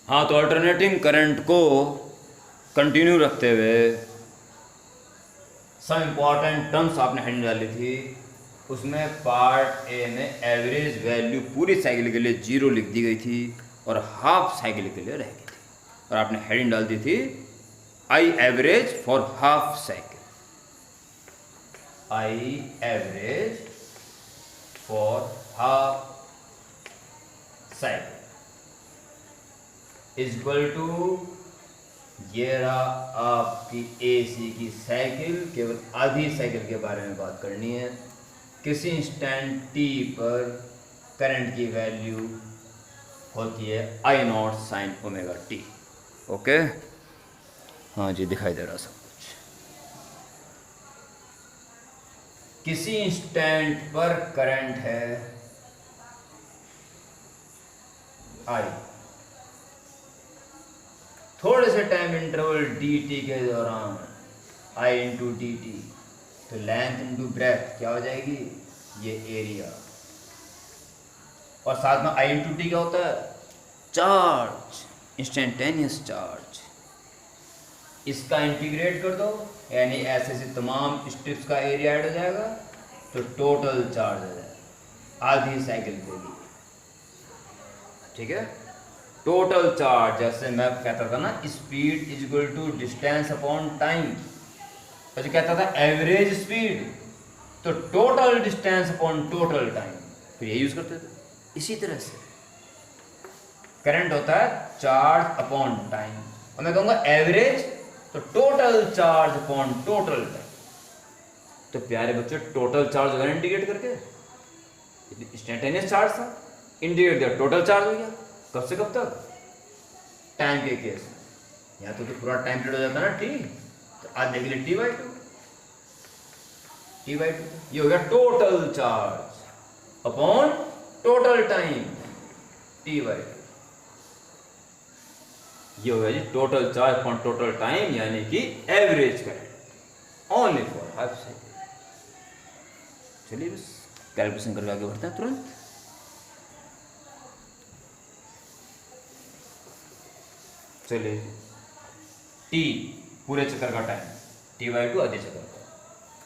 हाँ, तो alternating current को कंटिन्यू रखते हुए सम इम्पॉर्टेंट टर्म्स आपने हैंड डाली थी। उसमें पार्ट ए में एवरेज वैल्यू पूरी साइकिल के लिए 0 लिख दी गई थी और हाफ साइकिल के लिए रह गई थी, और आपने हेडिंग डाल दी थी I average for half cycle. I average for half cycle is equal to, ये रहा आपकी एसी की साइकिल। केवल आधी साइकिल के बारे में बात करनी है। किसी इंस्टेंट टी पर करंट की वैल्यू होती है I naught sine omega T. Okay, हाँ जी, दिखाई दे रहा सब कुछ। किसी इंस्टेंट पर करंट है आई, थोड़े से टाइम इंटरवल डी टी के दौरान आई इंटू डी टी, तो लेंथ इंटू ब्रेथ क्या हो जाएगी, ये एरिया। और साथ में आई इंटू टी क्या होता है, चार्ज, इंस्टेंटेनियस चार्ज। इसका इंटीग्रेट कर दो, यानी ऐसे ऐसे तमाम स्ट्रिप्स का एरिया ऐड हो जाएगा, तो टोटल चार्ज हो जाएगा आधी साइकिल के लिए। ठीक है, टोटल चार्ज, जैसे मैं कहता था ना speed is equal to distance upon time, तो जो कहता था एवरेज स्पीड, तो total distance upon total time, फिर ये यूज करते थे। इसी तरह से करंट होता है चार्ज अपॉन टाइम, और मैं कहूँगा एवरेज तो total charge upon total time. तो प्यारे बच्चों, टोटल चार्ज हो गया इंडिकेट करके, इंस्टेंटेनियस चार्ज था, इंडिकेट दिया, टोटल चार्ज हो गया। कब से कब तक, टाइम के केस में। या तो पूरा टाइम पीरियड हो जाता है ना टी, तो आज देख लीजिए T by two, T by two, ये हो गया total charge upon total time, T by two. ये हो गया जी total charge upon total time, यानी कि average current only for half cycle. चलिए बस कैलकुलेशन करके आगे बढ़ते हैं तुरंत। चलिए, टी पूरे चक्कर का टाइम, टी बाई टू आधे चक्कर का,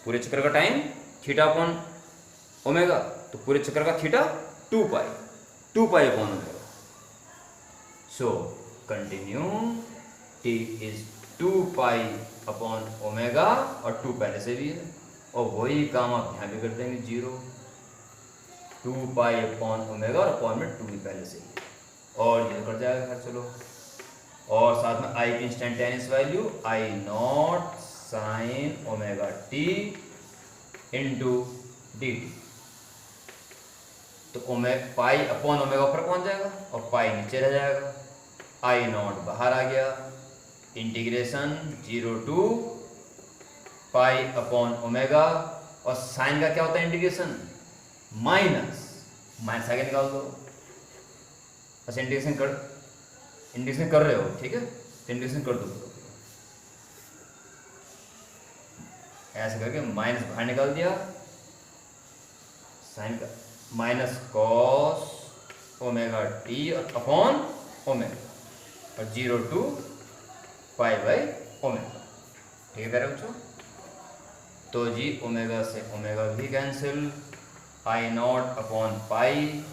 पूरे चक्कर का टाइम थीटा अपॉन ओमेगा, तो पूरे चक्कर का theta 2 pi, 2 pi upon omega. So continue, T is 2 pi upon omega, और 2 पहले से भी है, और वही काम आप यहाँ भी कर देंगे, 0, 2 पाई अपॉन ओमेगा, और अपॉन में 2 भी पहले से ही, और ये कर जाएगा खैर। चलो, और साथ में आई की इंस्टेंटेनियस वैल्यू आई naught sine omega T into D T, तो पाई अपॉन ओमेगा ऊपर पहुंच जाएगा और पाई नीचे रह जाएगा, आई नॉट बाहर आ गया, integration 0 to pi upon omega, और साइन का क्या होता है इंटीग्रेशन, माइनस, माइनस आगे निकाल दो। अच्छा, इंटीग्रेशन कर रहे हो, ठीक है, तो इंटीग्रेशन कर दो, ऐसे करके माइनस बाहर निकाल दिया, साइन का माइनस कॉस ओमेगा टी और अपॉन ओमेगा, और 0 टू पाई बाई ओमेगा। ठीक है प्यारे बच्चों, तो जी ओमेगा से ओमेगा भी cancel, I not upon pi,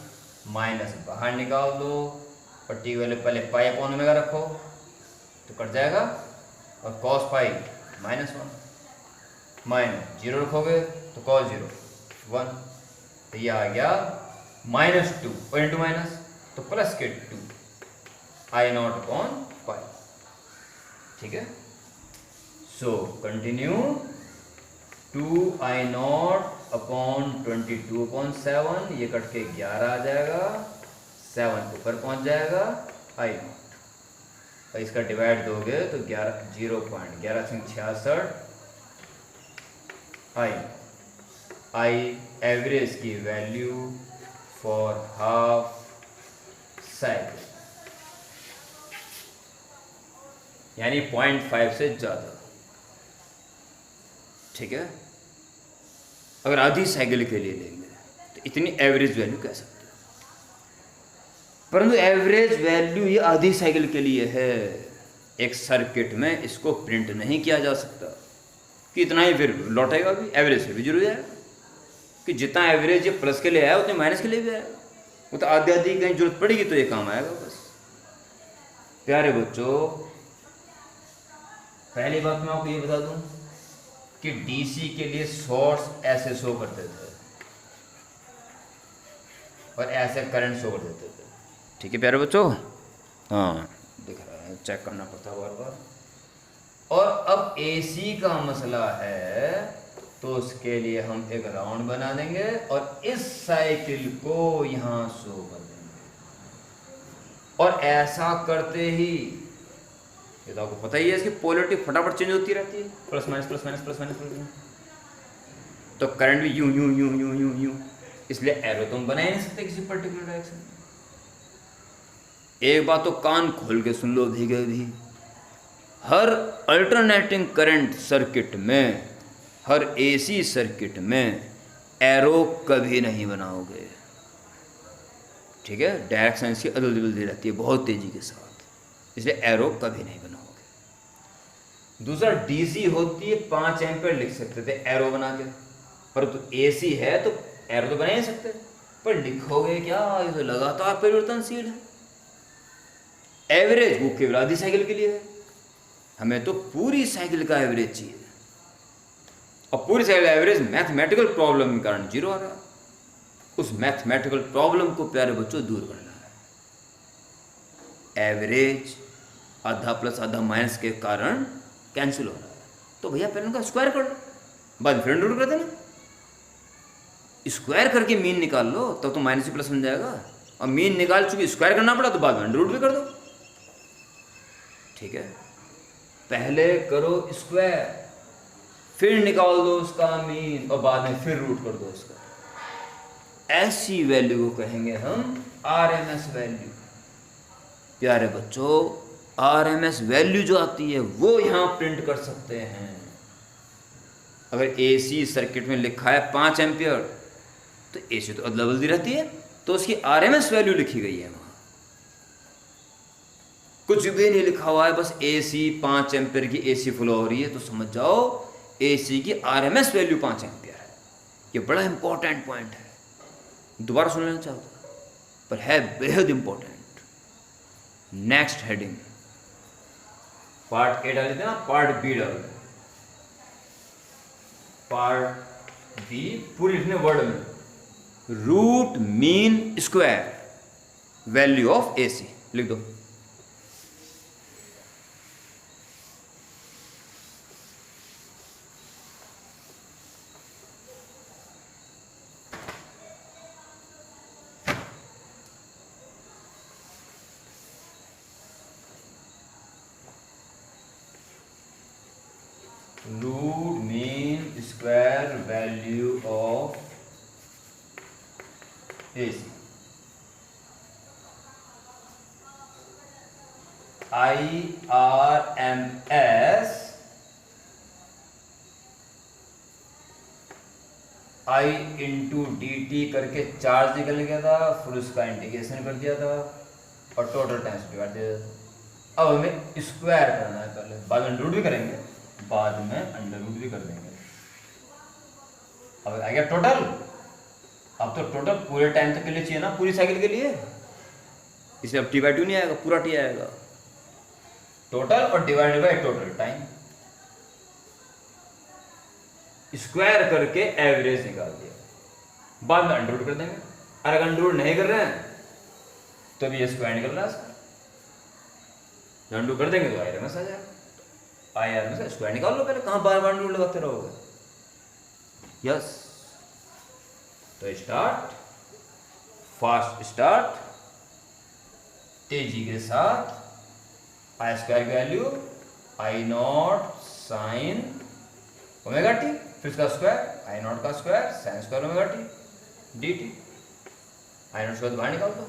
minus बाहर निकाल दो, और टी वैल्यू पहले पाई अपॉन ओमेगा रखो तो कट जाएगा, और कॉस पाई -1, माइनस 0 रखोगे तो कॉस 0 1, तो ये आ गया -2, और इंटू माइनस तो प्लस के 2, आई नॉट अपॉन पाई। ठीक है, so continue, 2 I not upon 22/7, ये कट के 11 आ जाएगा, 7 ऊपर पहुंच जाएगा, आई नॉट, और इसका डिवाइड दोगे तो 0.1166 आई एवरेज की वैल्यू फॉर हाफ साइकिल, यानी 0.5 से ज़्यादा। ठीक है, अगर आधी साइकिल के लिए लेंगे तो इतनी एवरेज वैल्यू कह सकते हो। परंतु एवरेज वैल्यू ये आधी साइकिल के लिए है। एक सर्किट में इसको प्रिंट नहीं किया जा सकता कि इतना ही फिर लौटेगा, भी एवरेज फिर भी जरूर आएगा कि जितना एवरेज ये प्लस के लिए आया उतने माइनस के लिए भी आएगा। वो तो आधी आधी कहीं जरूरत पड़ेगी तो ये काम आएगा बस। प्यारे बच्चों, पहली बात मैं आपको ये बता दूं कि डीसी के लिए सोर्स ऐसे शो करते थे और ऐसे करंट शो कर देते थे। ठीक है प्यारे बच्चों, हाँ दिख रहा है, चेक करना पड़ता है बार बार। और अब एसी का मसला है तो उसके लिए हम एक राउंड बना देंगे और इस साइकिल को यहाँ शो कर देंगे। और ऐसा करते ही ये तो आपको पता ही है, इसकी पोलैरिटी फटाफट चेंज होती रहती है, plus minus plus minus plus minus plus minus. तो करंट भी यूं यूं यूं यूं यूं यूं, इसलिए एरो तुम बना ही नहीं सकते किसी पर्टिकुलर डायरेक्शन में। एक बात तो कान खोल के सुन लो भीगे भी, हर अल्टरनेटिंग करंट सर्किट में, हर एसी सर्किट में एरो कभी नहीं बनाओगे। ठीक है, डायरेक्शन इसकी अदल बदल रहती है बहुत तेजी के साथ, इसलिए एरो कभी नहीं बनाओगे। दूसरा, डीसी होती है 5 एम्पीयर लिख सकते थे एरो बना के, परंतु एसी है तो एरो तो बना ही सकते, पर लिखोगे क्या, ये तो लगातार परिवर्तनशील है। एवरेज वो केवल आधी साइकिल के लिए है, हमें तो पूरी साइकिल का एवरेज चाहिए। और पूरी साइकिल एवरेज मैथमेटिकल प्रॉब्लम के कारण 0 आ रहा है। उस मैथमेटिकल प्रॉब्लम को प्यारे बच्चों दूर करना है। एवरेज आधा प्लस आधा माइनस के कारण कैंसिल हो रहा है, तो भैया पहले उनका स्क्वायर कर लो, बाद फिर रूट कर देना। स्क्वायर करके मीन निकाल लो, तब तो माइनस ही प्लस बन जाएगा। और मीन निकाल चुकी, स्क्वायर करना पड़ा तो बाद में रूट भी कर दो। ठीक है, पहले करो स्क्वायर, फिर निकाल दो उसका मीन और बाद में फिर रूट कर दो उसका। ऐसी वैल्यू को कहेंगे हम आरएमएस वैल्यू। प्यारे बच्चों, आरएमएस वैल्यू जो आती है वो यहां प्रिंट कर सकते हैं। अगर एसी सर्किट में लिखा है 5 एम्पियर, तो एसी तो अदला बदली रहती है, तो उसकी आरएमएस वैल्यू लिखी गई है वहां। कुछ भी नहीं लिखा हुआ है, बस एसी 5 एम्पियर की एसी फ्लो हो रही है, तो समझ जाओ एसी की आरएमएस वैल्यू 5 एम्पियर है। ये बड़ा इंपॉर्टेंट पॉइंट है, दोबारा सुन लेना चाहता पर है बेहद important. Next heading part A डाल देते हैं ना, पार्ट बी डाल देते हैं। पार्ट बी पूरी लिखने वर्ड में, root mean square value of AC लिख दो। Root mean square value of AC. IRMS I into dt करके चार्ज निकल गया था, फिर उसका इंटीग्रेशन कर दिया था और टोटल टाइम्स डिवाइड दिया था। अब हमें स्क्वायर करना है, पहले बाद में रूट भी करेंगे, बाद में अंडर रूट भी कर देंगे। अब आ गया टोटल। अब तो टोटल पूरे टाइम तक के लिए चाहिए ना, पूरी साइकिल के लिए, इसलिए अब t/2 नहीं आएगा, पूरा t आएगा। टोटल और divided by total time, square करके एवरेज निकाल दिया, बाद में अंडर रूट कर देंगे। अगर अंडर रूट नहीं कर रहे हैं तो भी ये स्क्वायर निकल रहा है, अंडर कर देंगे तो आरएमएस आ जाएगा। आरएमएस से स्क्वायर निकाल लो पहले, कहां बार बार रूट लगाते रहोगे। यस, तो स्टार्ट, फास्ट स्टार्ट, तेजी के साथ। आई स्क्वायर की value I0 sign omega T, फिर इसका स्क्वायर I0 का square sine square omega T dt। I0 square बाहर निकाल दो,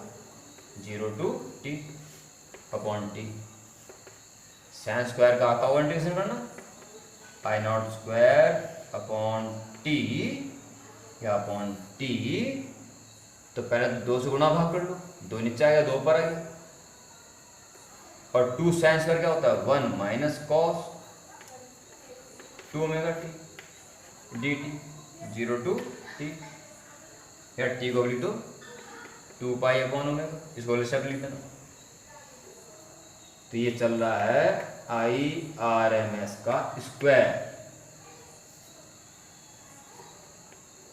0 to t upon t। Sine square का आता हुआ इंटीग्रेशन करना, I0 स्क्वायर अपॉन t या अपॉन t तो पहले 2 से गुणा भाग कर लो, 2 नीचे आ गया, 2 ऊपर आ गया। और 2 साइन स्क्वायर क्या होता है, 1 minus cos 2 omega t d t, 0 to t, या टी को लिख दो 2 पाई अपॉन ओमेगा, इसको सब लिख देना। तो ये चल रहा है IRMS का स्क्वायर,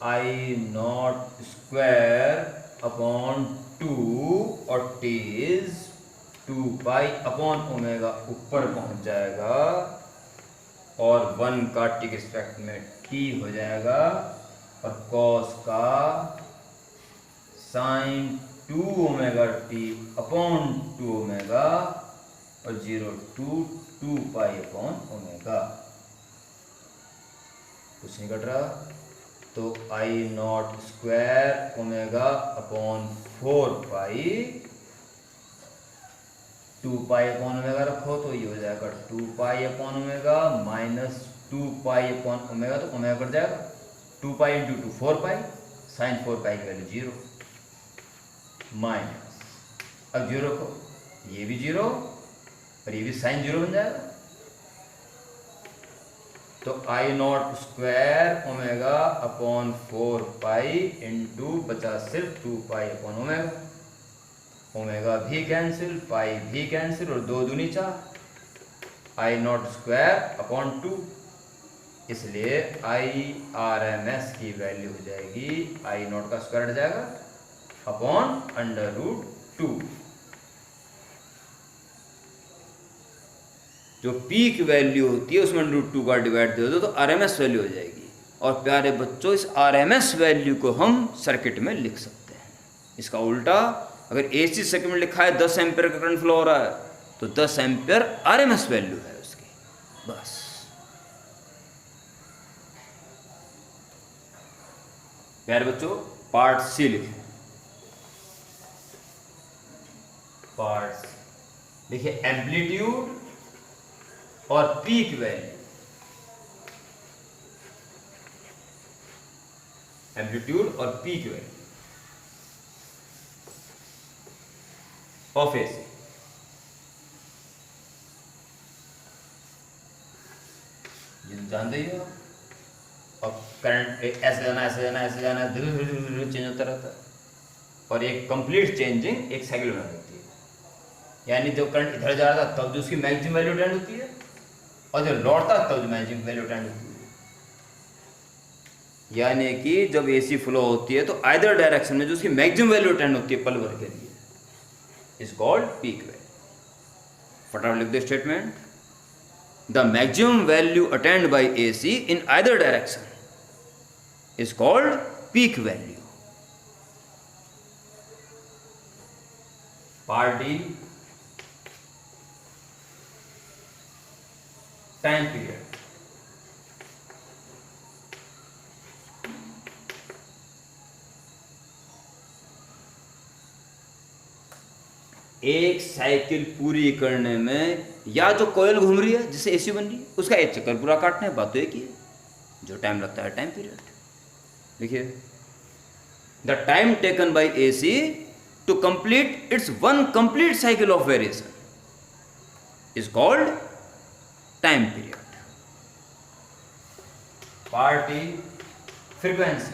I0 स्क्वायर अपॉन 2 और T is 2 pi upon omega, ऊपर पहुंच जाएगा और 1 का टी के रिस्पेक्ट में टी हो जाएगा, और कॉस का sine 2 omega t upon 2 omega, और 0 टू 2 पाई अपॉन ओमेगा, कुछ नहीं कट रहा। तो I0 स्क्वायर ओमेगा अपॉन 4 पाई, 2 पाई अपॉन ओमेगा रखो तो ये हो जाएगा 2 pi upon omega minus 2 pi upon omega, तो ओमेगा कट जाएगा, 2 पाई इंटू 2 4 पाई, साइन 4 पाई की वैल्यू 0 माइनस, अब 0 रखो, ये भी 0 और ये भी साइन 0 बन जाएगा। तो I0 square omega upon 4 pi into बचा सिर्फ 2 पाई अपॉन ओमेगा, ओमेगा भी कैंसिल, पाई भी कैंसिल, और 2 दूनी 4, I0 स्क्वायर अपॉन 2, इसलिए IRMS की वैल्यू हो जाएगी, I0 का स्क्वायर हट जाएगा अपॉन √2। जो पीक वैल्यू होती है उसमें √2 का डिवाइड दे दो तो RMS वैल्यू हो जाएगी। और प्यारे बच्चों, इस RMS वैल्यू को हम सर्किट में लिख सकते हैं। इसका उल्टा, अगर AC सर्किट में लिखा है 10 एम्पियर का करंट फ्लो हो रहा है तो 10 एम्पियर RMS वैल्यू है उसकी, बस। प्यारे बच्चों, पार्ट C लिखें। पार्ट देखिए, एम्पलीट्यूड और पीक वैल्यू, एम्पलीट्यूड और पीक वैल्यू ऑफ AC। ये तो जानते ही हो, और करंट ऐसे जाना ऐसे जाना ऐसे जाना, धीरे धीरे धीरे चेंज होता रहता है, और एक कंप्लीट चेंजिंग एक साइकिल बना देती है। यानी जब करंट इधर जा रहा था तब जो उसकी मैक्सिमम वैल्यू टेंड होती है, और जब लौटता तब जो मैक्सिमम वैल्यू टेंड होती है। यानी कि जब AC फ्लो होती है तो आइदर डायरेक्शन में जो उसकी मैक्सिमम वैल्यू टेंड होती है पल भर के लिए, इज कॉल्ड पीक वैल्यू। फटाफट लिख दो statement, the maximum value attained by AC in either direction is called peak value. Part D, time period. एक साइकिल पूरी करने में या जो कोयल घूम रही है जिससे AC बन रही है उसका एक चक्कर पूरा काटना है, बात तो एक ही है, जो टाइम लगता है टाइम पीरियड। देखिए, the time taken by AC to complete its one complete cycle of variation is called time period. Part E, frequency.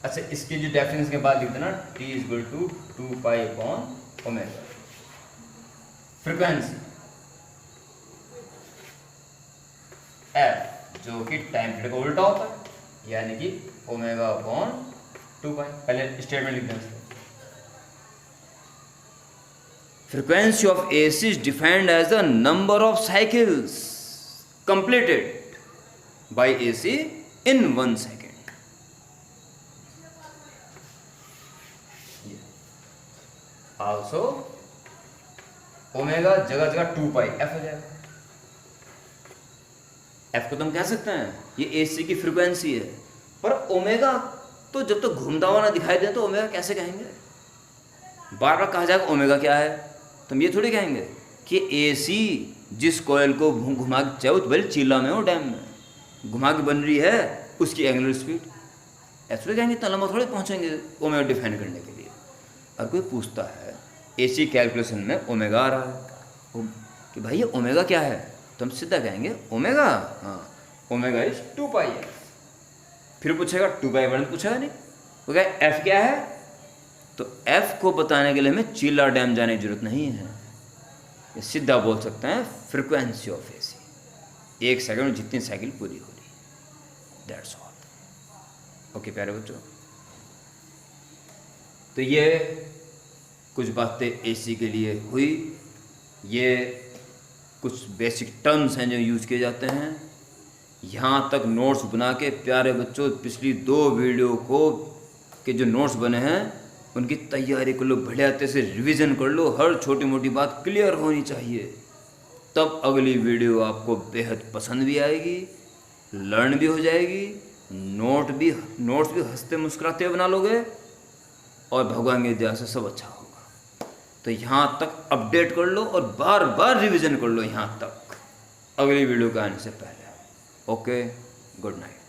अच्छा, इसकी जो डेफिनेशन के बाद लिख देना, T is equal to 2 pi upon omega. Frequency F, जो कि टाइम पीरियड का उल्टा होता है, यानी कि ओमेगा अपॉन 2 पाई। पहले स्टेटमेंट लिख देना। Frequency of AC is defined as the number of cycles completed by AC in 1 second. Also, omega जगह जगह 2 पाई F हो जाएगा। F को तुम कह सकते हैं ये AC की फ्रीक्वेंसी है, पर ओमेगा तो जब तक घूमता हुआ ना दिखाई दे तो ओमेगा कैसे कहेंगे? बार बार कहा जाएगा ओमेगा क्या है, तुम ये थोड़ी कहेंगे कि AC जिस कॉइल को घुमा के, चाहे वो बल चीला में हो डैम में घुमा के बन रही है, उसकी एंगुलर स्पीड ऐसे तो कहेंगे इतना लंबा थोड़े पहुँचेंगे ओमेगा डिफाइन करने के लिए। अगर कोई पूछता है AC कैलकुलेशन में ओमेगा आ रहा है कि भाई ये ओमेगा क्या है, तो हम सीधा कहेंगे ओमेगा, हाँ ओमेगा इज 2πf। फिर पूछेगा 2π1 पूछेगा नहीं, वो क्या एफ क्या है, तो एफ को बताने के लिए हमें चीला डैम जाने की जरूरत नहीं है, ये सीधा बोल सकते हैं फ्रिक्वेंसी ऑफ AC, 1 सेकंड में जितनी साइकिल पूरी हो रही, दैट्स ऑल। ओके प्यारे बच्चों, तो ये कुछ बातें AC के लिए हुई, ये कुछ बेसिक टर्म्स हैं जो यूज़ किए जाते हैं। यहाँ तक नोट्स बना के प्यारे बच्चों पिछली 2 वीडियो को के जो नोट्स बने हैं उनकी तैयारी कर लो, बढ़िया से रिवीजन कर लो, हर छोटी मोटी बात क्लियर होनी चाहिए, तब अगली वीडियो आपको बेहद पसंद भी आएगी, लर्न भी हो जाएगी, नोट्स भी हंसते मुस्कुराते बना लोगे और भगवान की दया से सब अच्छा होगा। तो यहाँ तक अपडेट कर लो और बार बार रिवीजन कर लो यहाँ तक अगली वीडियो के आने से पहले। Okay, good night.